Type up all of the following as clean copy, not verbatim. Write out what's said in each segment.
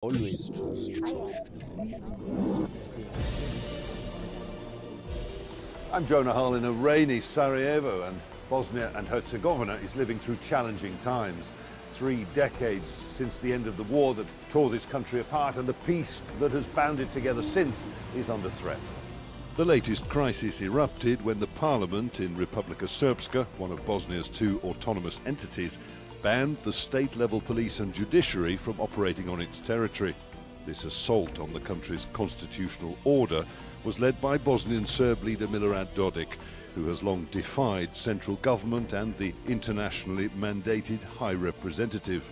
Always trust. I'm Jonah Hull in a rainy Sarajevo, and Bosnia and Herzegovina is living through challenging times. 3 decades since the end of the war that tore this country apart, and the peace that has bound it together since is under threat. The latest crisis erupted when the parliament in Republika Srpska, one of Bosnia's 2 autonomous entities, banned the state-level police and judiciary from operating on its territory. This assault on the country's constitutional order was led by Bosnian Serb leader Milorad Dodik, who has long defied central government and the internationally mandated High Representative.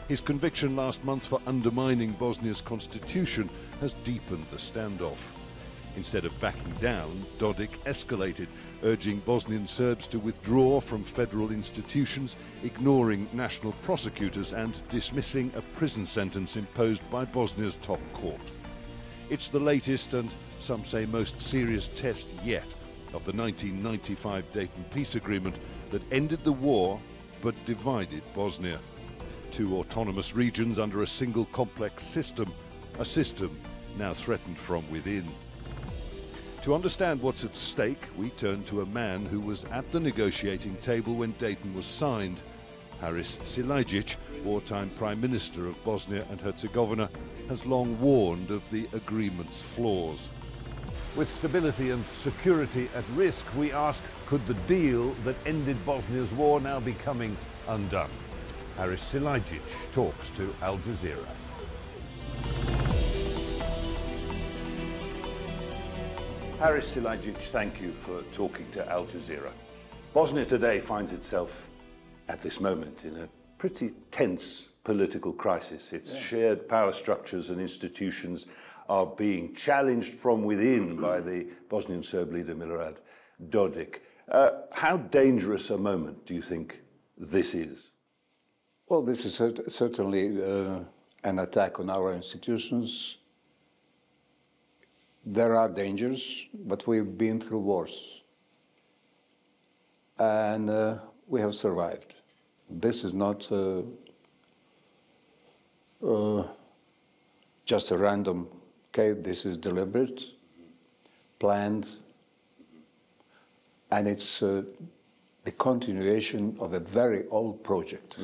His conviction last month for undermining Bosnia's constitution has deepened the standoff. Instead of backing down, Dodik escalated, urging Bosnian Serbs to withdraw from federal institutions, ignoring national prosecutors and dismissing a prison sentence imposed by Bosnia's top court. It's the latest and, some say, most serious test yet of the 1995 Dayton peace agreement that ended the war but divided Bosnia. 2 autonomous regions under a single complex system, a system now threatened from within. To understand what's at stake, we turn to a man who was at the negotiating table when Dayton was signed. Harisom Silajdžić, wartime Prime Minister of Bosnia and Herzegovina, has long warned of the agreement's flaws. With stability and security at risk, we ask, could the deal that ended Bosnia's war now be coming undone? Harisom Silajdžić talks to Al Jazeera. Harisom Silajdžić, thank you for talking to Al Jazeera. Bosnia today finds itself at this moment in a pretty tense political crisis. Its shared power structures and institutions are being challenged from within by the Bosnian Serb leader Milorad Dodik. How dangerous a moment do you think this is? Well, this is certainly an attack on our institutions. There are dangers, but we've been through wars. And we have survived. This is not just a random case. This is deliberate, planned, and it's the continuation of a very old project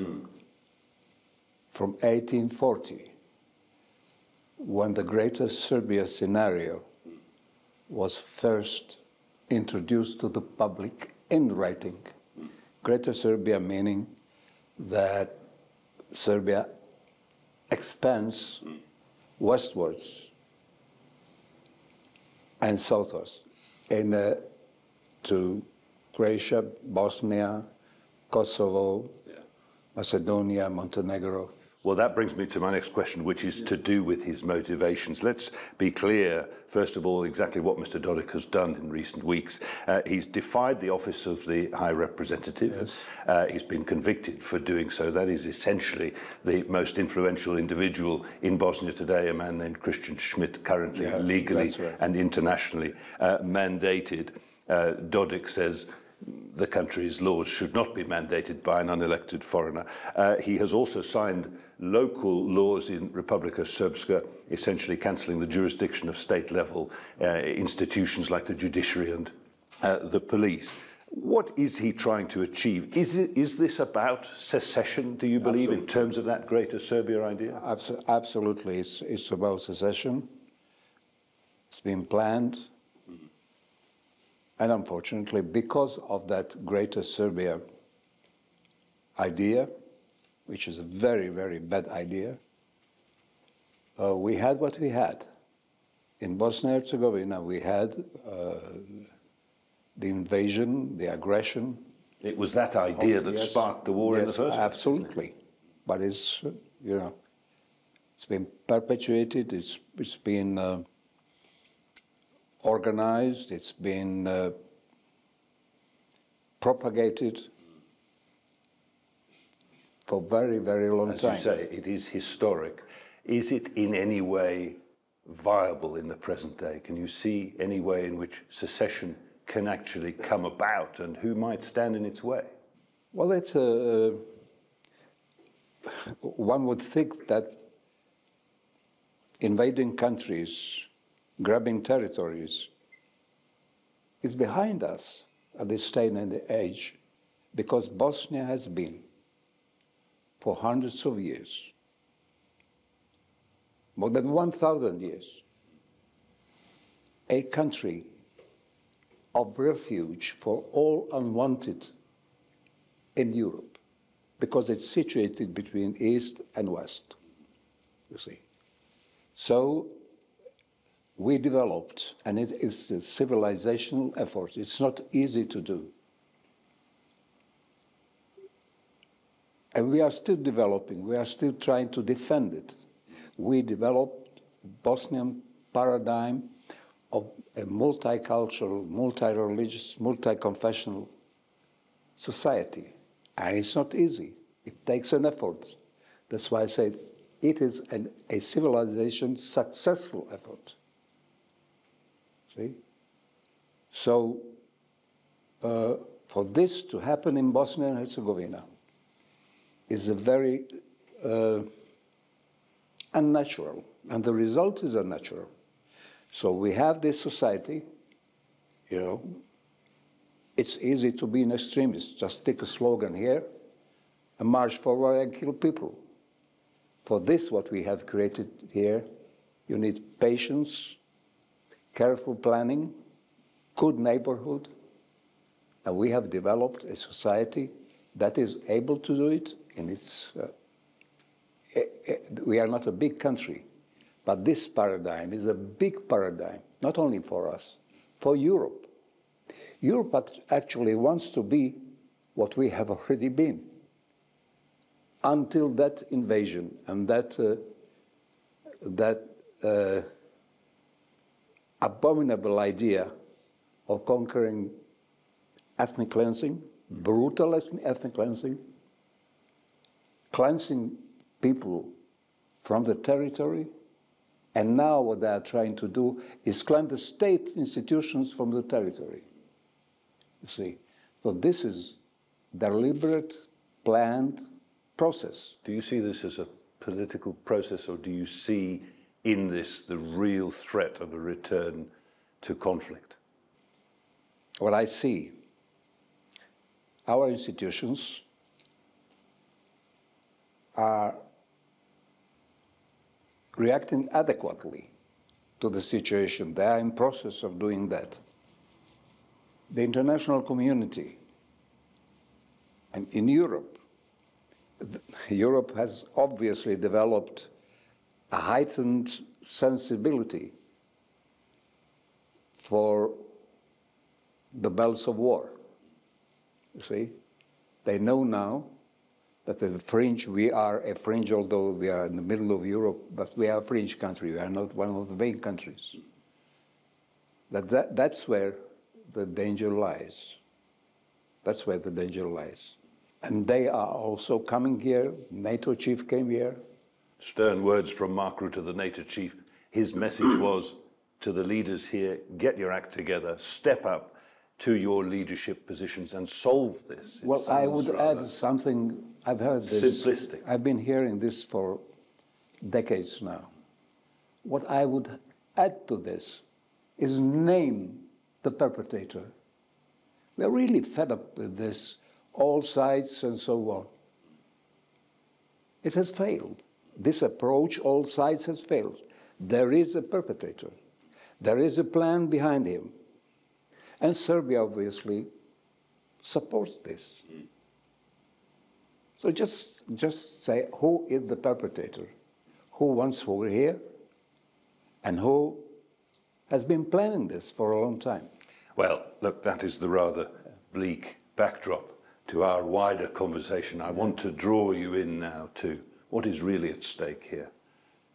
from 1840, when the Greater Serbia scenario was first introduced to the public in writing. Greater Serbia meaning that Serbia expands westwards and southwards to Croatia, Bosnia, Kosovo, Macedonia, Montenegro. Well, that brings me to my next question, which is to do with his motivations. Let's be clear, first of all, exactly what Mr. Dodik has done in recent weeks. He's defied the office of the High Representative. Yes. He's been convicted for doing so. That is essentially the most influential individual in Bosnia today, a man named Christian Schmidt, currently legally and internationally mandated. Dodik says the country's laws should not be mandated by an unelected foreigner. He has also signed local laws in Republika Srpska, essentially cancelling the jurisdiction of state-level institutions like the judiciary and the police. What is he trying to achieve? Is this about secession, do you believe, in terms of that Greater Serbia idea? Absolutely. It's about secession. It's been planned. And unfortunately, because of that Greater Serbia idea, which is a very, very bad idea, we had what we had. In Bosnia and Herzegovina, we had the invasion, the aggression. It was that idea that sparked the war in the first place. Absolutely. But it's, you know, it's been perpetuated, it's been organized, it's been propagated for a very, very long time. As you say, it is historic. Is it in any way viable in the present day? Can you see any way in which secession can actually come about, and who might stand in its way? Well, it's one would think that invading countries, grabbing territories, is behind us at this stage and age, because Bosnia has been, for hundreds of years, more than 1,000 years, a country of refuge for all unwanted in Europe, because it's situated between East and West, you see. So we developed, and it is a civilizational effort. It's not easy to do. And we are still developing, we are still trying to defend it. We developed Bosnian paradigm of a multicultural, multi-religious, multi-confessional society. And it's not easy. It takes an effort. That's why I said it is a civilization successful effort. See? So for this to happen in Bosnia and Herzegovina is a very unnatural, and the result is unnatural. So we have this society, you know, it's easy to be an extremist. Just take a slogan here and march forward and kill people. For this, what we have created here, you need patience, careful planning, good neighborhood, and we have developed a society that is able to do it, and it's, we are not a big country, but this paradigm is a big paradigm, not only for us, for Europe. Europe actually wants to be what we have already been, until that invasion and that abominable idea of conquering ethnic cleansing, brutal ethnic cleansing, cleansing people from the territory, and now what they are trying to do is cleanse the state institutions from the territory. You see, so this is deliberate, planned process. Do you see this as a political process, or do you see in this the real threat of a return to conflict? What I see, our institutions are reacting adequately to the situation. They are in process of doing that. The international community, and in Europe, Europe has obviously developed a heightened sensibility for the bells of war. You see, they know now that the fringe, we are a fringe, although we are in the middle of Europe, but we are a fringe country. We are not one of the main countries. That's where the danger lies. That's where the danger lies. And they are also coming here. NATO chief came here. Stern words from Mark Rutte, the NATO chief. His message was to the leaders here, get your act together, step up to your leadership positions and solve this. Well, I would add something. I've heard this. Simplistic. I've been hearing this for decades now. What I would add to this is name the perpetrator. We're really fed up with this, all sides and so on. It has failed. This approach, all sides, has failed. There is a perpetrator. There is a plan behind him. And Serbia obviously supports this. So just say, who is the perpetrator? Who wants over here? And who has been planning this for a long time? Well, look, that is the rather bleak backdrop to our wider conversation. I want to draw you in now to what is really at stake here,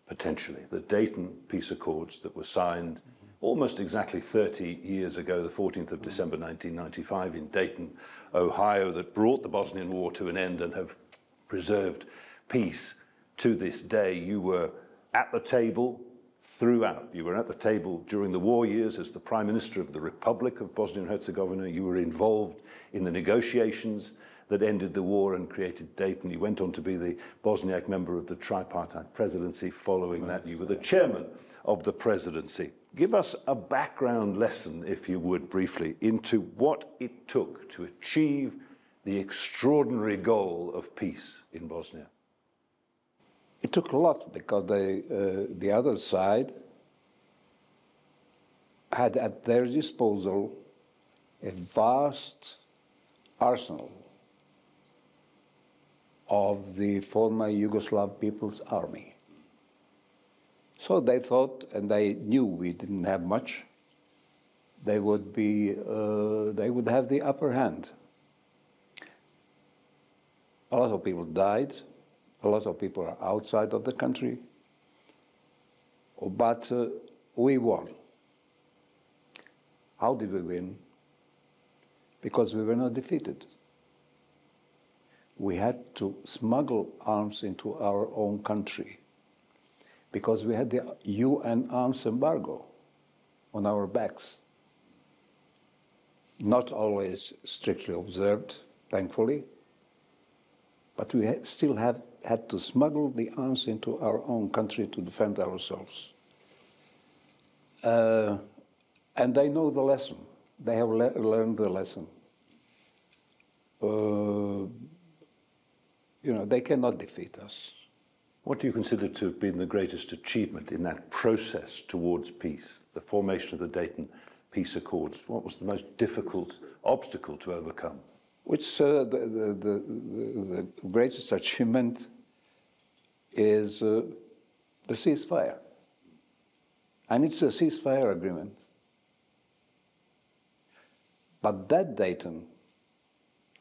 potentially. The Dayton peace accords that were signed almost exactly 30 years ago, the 14th of December 1995 in Dayton, Ohio, that brought the Bosnian War to an end and have preserved peace to this day. You were at the table throughout. You were at the table during the war years as the Prime Minister of the Republic of Bosnia and Herzegovina. You were involved in the negotiations that ended the war and created Dayton. You went on to be the Bosniak member of the tripartite presidency. Following that, you were the chairman of the presidency. Give us a background lesson, if you would, briefly, into what it took to achieve the extraordinary goal of peace in Bosnia. It took a lot because the other side had at their disposal a vast arsenal of the former Yugoslav People's Army. So they thought, and they knew we didn't have much, they would have the upper hand. A lot of people died, a lot of people are outside of the country, but we won. How did we win? Because we were not defeated. We had to smuggle arms into our own country because we had the UN arms embargo on our backs. Not always strictly observed, thankfully, but we still had to smuggle the arms into our own country to defend ourselves. And they know the lesson. They have learned the lesson. They cannot defeat us. What do you consider to have been the greatest achievement in that process towards peace, the formation of the Dayton Peace Accords? What was the most difficult obstacle to overcome? The greatest achievement is the ceasefire. And it's a ceasefire agreement. But that Dayton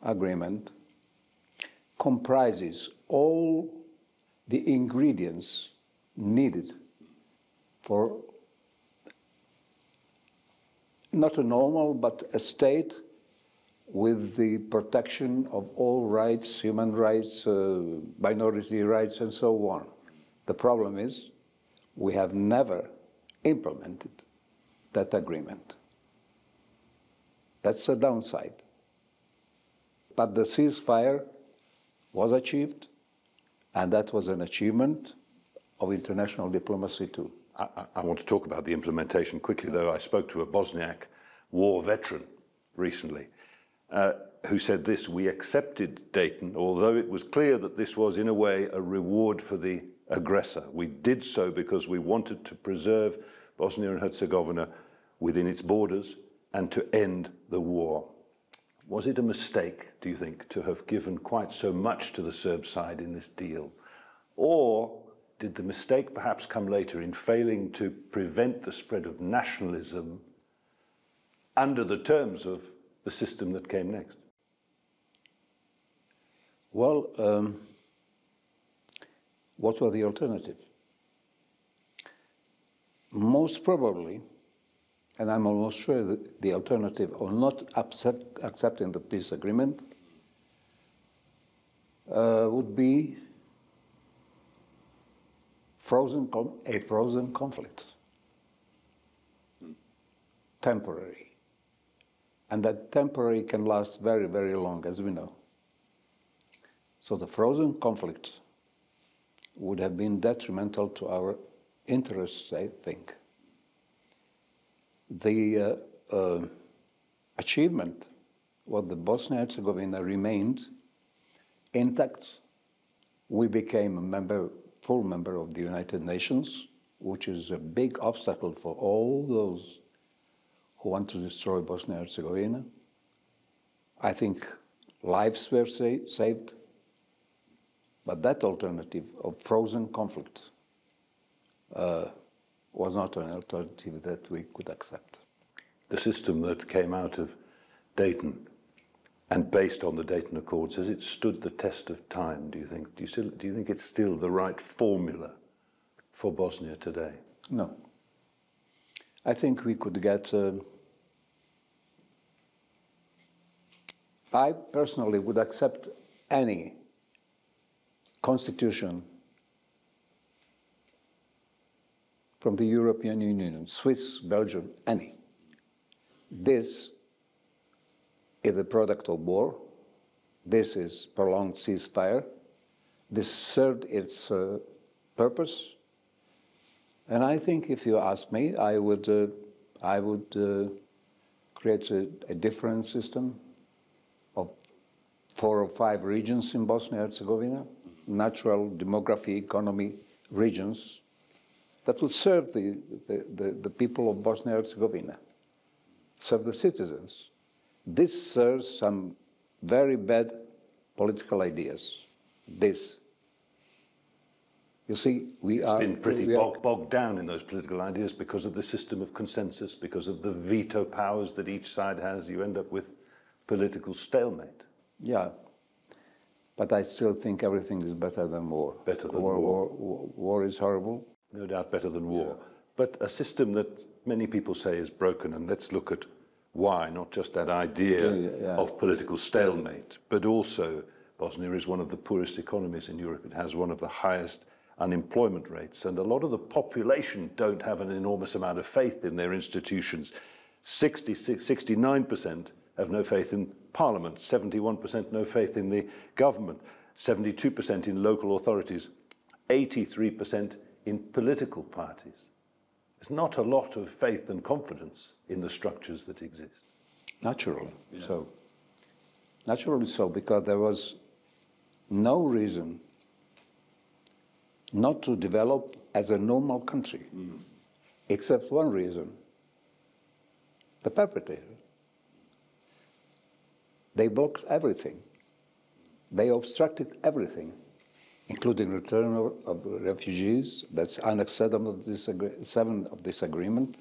agreement comprises all the ingredients needed for not a normal, but a state with the protection of all rights, human rights, minority rights, and so on. The problem is we have never implemented that agreement. That's a downside. But the ceasefire was achieved, and that was an achievement of international diplomacy too. I want to talk about the implementation quickly, though. I spoke to a Bosniak war veteran recently who said this: we accepted Dayton, although it was clear that this was, in a way, a reward for the aggressor. We did so because we wanted to preserve Bosnia and Herzegovina within its borders and to end the war. Was it a mistake, do you think, to have given quite so much to the Serb side in this deal? Or did the mistake perhaps come later in failing to prevent the spread of nationalism under the terms of the system that came next? Well, what was the alternative? Most probably, and I'm almost sure that the alternative of not accepting the peace agreement would be a frozen conflict, temporary. And that temporary can last very, very long, as we know. So the frozen conflict would have been detrimental to our interests, I think. The achievement was that Bosnia and Herzegovina remained intact. We became a member, full member of the United Nations, which is a big obstacle for all those who want to destroy Bosnia and Herzegovina. I think lives were saved, but that alternative of frozen conflict was not an alternative that we could accept. The system that came out of Dayton and based on the Dayton Accords, has it stood the test of time, do you think? Do you think it's still the right formula for Bosnia today? No. I think we could get... I personally would accept any constitution from the European Union, Swiss, Belgium, any. This is the product of war, this is prolonged ceasefire. This served its purpose. And I think, if you ask me, I would create a different system of 4 or 5 regions in Bosnia and Herzegovina, natural demography, economy regions that would serve the people of Bosnia and Herzegovina, serve the citizens. This serves some very bad political ideas. This. You see, it's been pretty bogged down in those political ideas because of the system of consensus, because of the veto powers that each side has. You end up with political stalemate. Yeah, but I still think everything is better than war. Better than war. War is horrible. No doubt better than war. Yeah. But a system that many people say is broken, and let's look at why, not just that idea of political stalemate, but also Bosnia is one of the poorest economies in Europe. It has one of the highest unemployment rates, and a lot of the population don't have an enormous amount of faith in their institutions. 69% have no faith in parliament, 71% no faith in the government, 72% in local authorities, 83% in political parties. There's not a lot of faith and confidence in the structures that exist. Naturally so. Naturally so, because there was no reason not to develop as a normal country, except one reason: the perpetrator. They blocked everything. They obstructed everything, including return of refugees. That's Annex 7 of this agreement,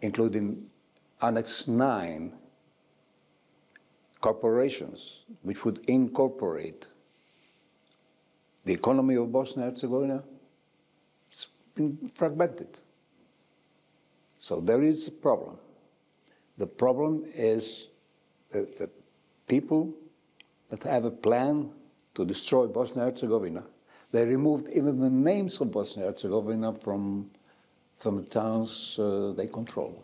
including Annex 9, corporations, which would incorporate the economy of Bosnia and Herzegovina. It's been fragmented. So there is a problem. The problem is that people that have a plan to destroy Bosnia and Herzegovina, they removed even the names of Bosnia and Herzegovina from the towns they control.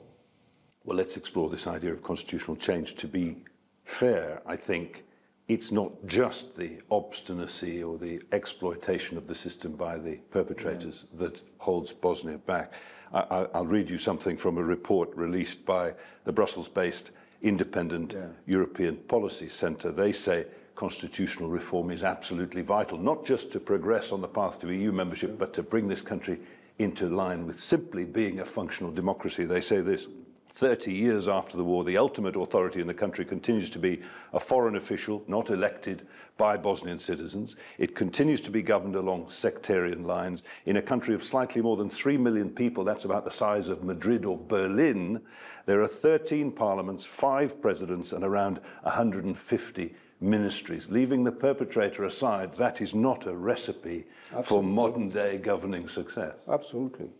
Well, let's explore this idea of constitutional change. To be fair, I think it's not just the obstinacy or the exploitation of the system by the perpetrators that holds Bosnia back. I'll read you something from a report released by the Brussels-based Independent European Policy Centre. They say constitutional reform is absolutely vital, not just to progress on the path to EU membership, but to bring this country into line with simply being a functional democracy. They say this: 30 years after the war, the ultimate authority in the country continues to be a foreign official, not elected by Bosnian citizens. It continues to be governed along sectarian lines. In a country of slightly more than 3 million people, that's about the size of Madrid or Berlin, there are 13 parliaments, 5 presidents, and around 150 ministries. Leaving the perpetrator aside, that is not a recipe for modern-day governing success. Absolutely.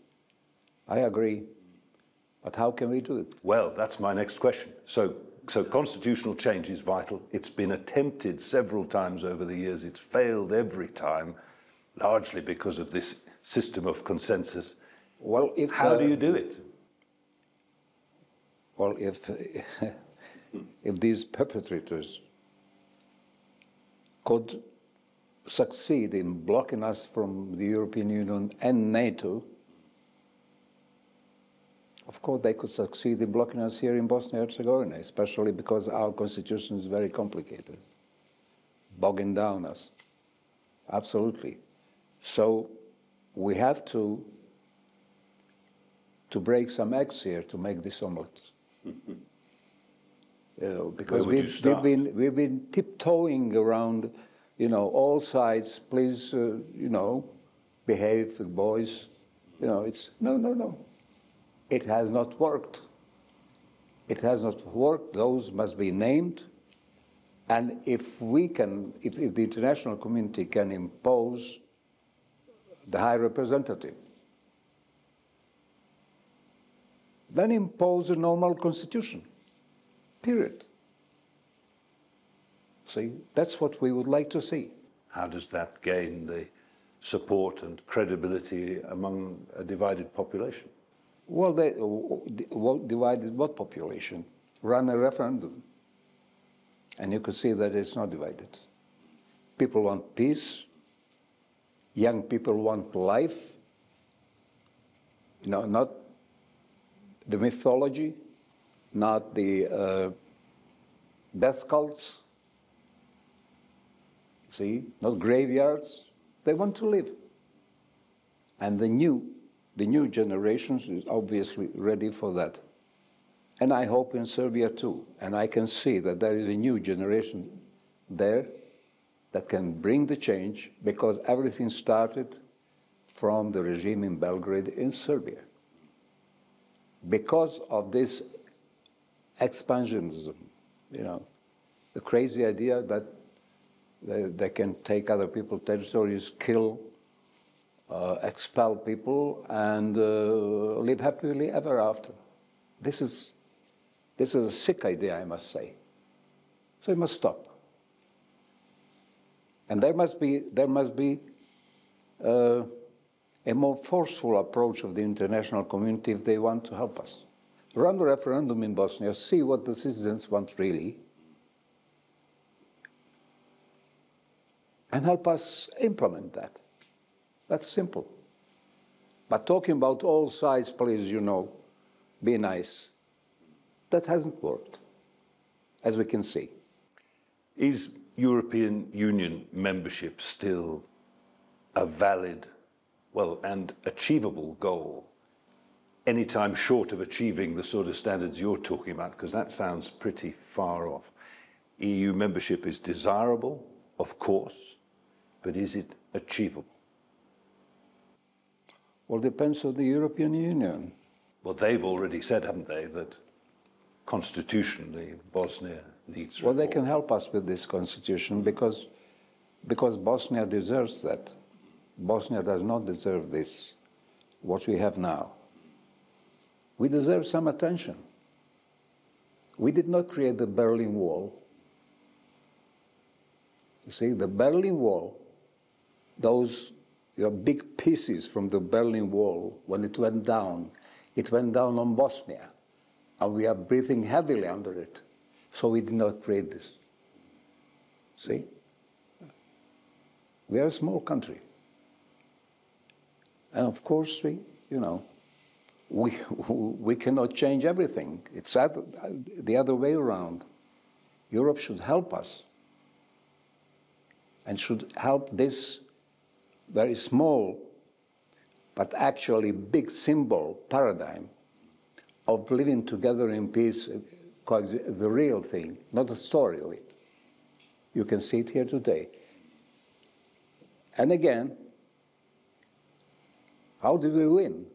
I agree. But how can we do it? Well, that's my next question. So constitutional change is vital. It's been attempted several times over the years. It's failed every time, largely because of this system of consensus. Well, how do you do it? Well, if these perpetrators could succeed in blocking us from the European Union and NATO, of course, they could succeed in blocking us here in Bosnia and Herzegovina, especially because our constitution is very complicated, bogging down us. Absolutely. So we have to break some eggs here to make this omelette. Because we've been tiptoeing around, all sides. Please, behave, boys. It's no. It has not worked. It has not worked. Those must be named. And if the international community can impose the High Representative, then impose a normal constitution, period. See, that's what we would like to see. How does that gain the support and credibility among a divided population? Well, divided what population? Run a referendum. And you can see that it's not divided. People want peace. Young people want life. No, not the mythology, not the death cults. See, not graveyards. They want to live. And the new generations is obviously ready for that. And I hope in Serbia too. And I can see that there is a new generation there that can bring the change, because everything started from the regime in Belgrade in Serbia. Because of this expansionism, you know, the crazy idea that they can take other people's territories, kill, expel people, and live happily ever after. This is a sick idea, I must say. So it must stop. And there must be a more forceful approach of the international community if they want to help us. Run a referendum in Bosnia, see what the citizens want really, and help us implement that. That's simple. But talking about all sides, please, you know, be nice, that hasn't worked, as we can see. Is European Union membership still a valid, well, and achievable goal, any time short of achieving the sort of standards you're talking about? Because that sounds pretty far off. EU membership is desirable, of course, but is it achievable? Well, it depends on the European Union. Well, they've already said, haven't they, that constitutionally Bosnia needs reform. Well, they can help us with this constitution because Bosnia deserves that. Bosnia does not deserve this, what we have now. We deserve some attention. We did not create the Berlin Wall. You see, the Berlin Wall, those big pieces from the Berlin Wall, when it went down on Bosnia, and we are breathing heavily under it. So we did not create this. See? We are a small country. And of course, we cannot change everything. It's the other way around. Europe should help us and should help this very small but actually big symbol paradigm of living together in peace, the real thing, not the story of it. You can see it here today. And again, how do we win?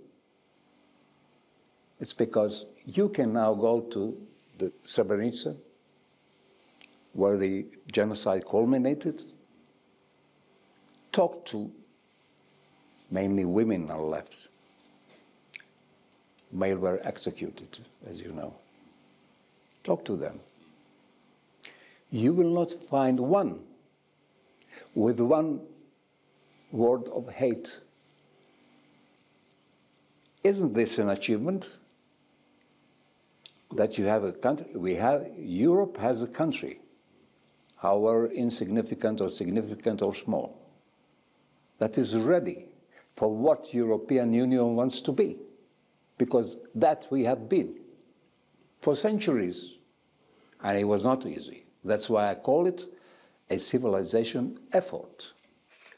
It's because you can now go to the Srebrenica, where the genocide culminated, talk to mainly women are left. Male were executed, as you know. Talk to them. You will not find one with one word of hate. Isn't this an achievement? That you have a country, Europe has a country, however insignificant or significant or small, that is ready for what European Union wants to be, because that we have been for centuries, and it was not easy. That's why I call it a civilization effort.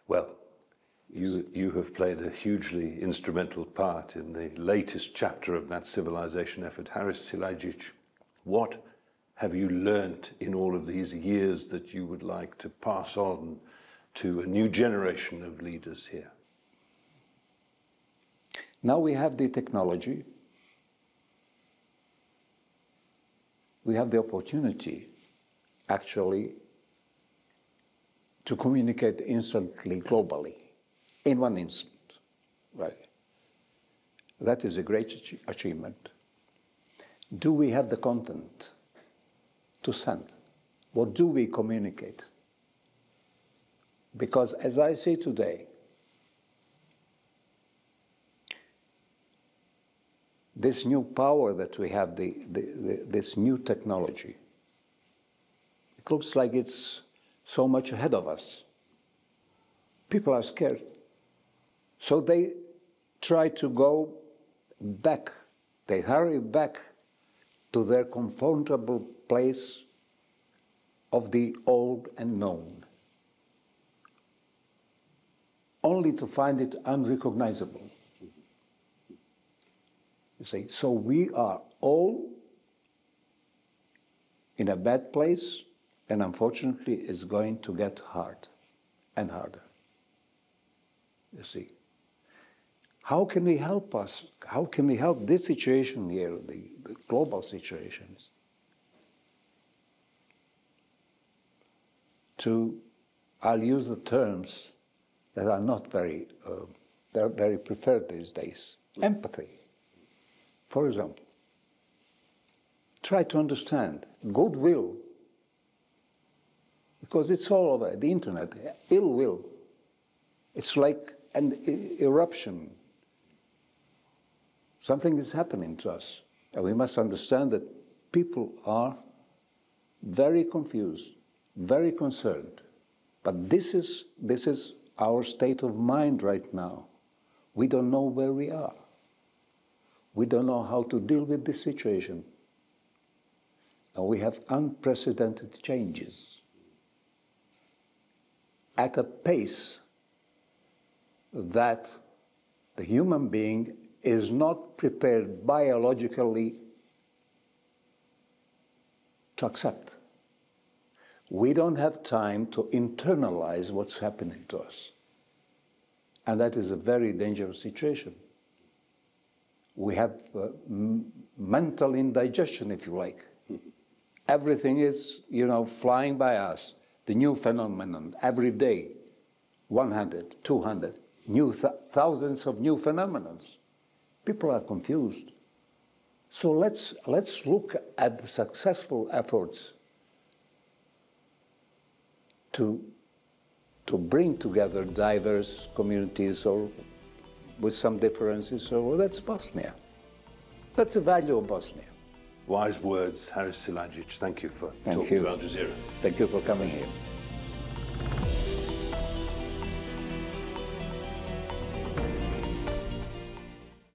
Well, you have played a hugely instrumental part in the latest chapter of that civilization effort. Harisom Silajdžić, what have you learnt in all of these years that you would like to pass on to a new generation of leaders here? Now we have the technology. We have the opportunity, actually, to communicate instantly, globally, in one instant, right? That is a great achievement. Do we have the content to send? What do we communicate? Because as I say today, this new power that we have, this new technology, It looks like it's so much ahead of us. People are scared. So they try to go back. They hurry back to their comfortable place of the old and known, only to find it unrecognizable. You see, so we are all in a bad place, and unfortunately it's going to get hard and harder. You see. How can we help us? How can we help this situation here, the global situations? I'll use the terms that are not very, they're very preferred these days. Empathy, for example. Try to understand. Goodwill, because it's all over the internet. Ill will. It's like an eruption. Something is happening to us, and we must understand that people are very confused, very concerned. But this is our state of mind right now. We don't know where we are. We don't know how to deal with this situation. And we have unprecedented changes at a pace that the human being is not prepared biologically to accept. We don't have time to internalize what's happening to us. And that is a very dangerous situation. We have mental indigestion, if you like. Everything is, flying by us. The new phenomenon, every day, 100, 200, thousands of new phenomenons. People are confused. So let's look at the successful efforts to bring together diverse communities or with some differences. So that's Bosnia. That's the value of Bosnia. Wise words, Harisom Silajdžić. Thank you for talking to Al Jazeera. Thank you for coming here.